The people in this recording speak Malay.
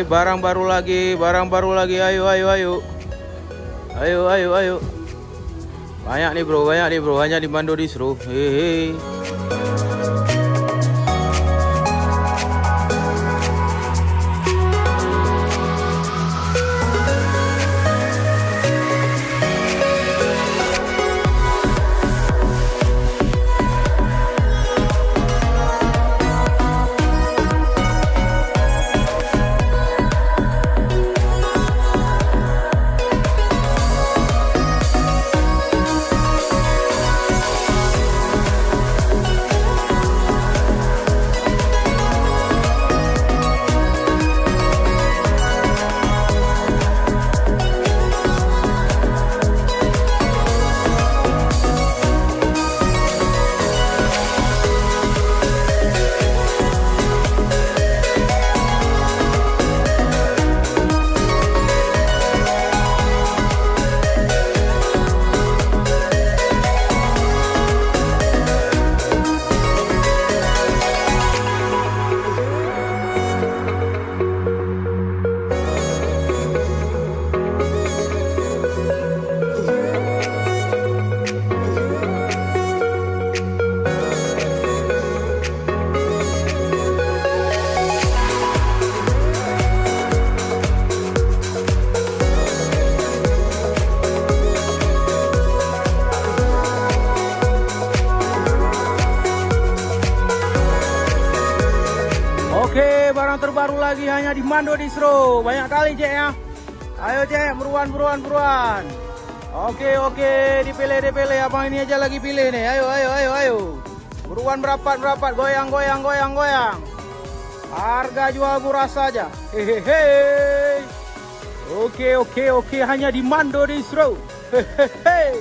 barang baru lagi, ayo, ayo, ayo. Ayo, ayo, ayo. Banyak nih bro, hanya di Mando Distro. Hehe. Oke, barang terbaru lagi hanya di Mando Distro. Banyak kali Cek ya. Ayo Cek, buruan. Oke, dipilih. Abang ini aja lagi pilih nih. Ayo. Buruan merapat, goyang. Harga jual murah saja. Hehehe. Oke, hanya di Mando Distro. Hehehe.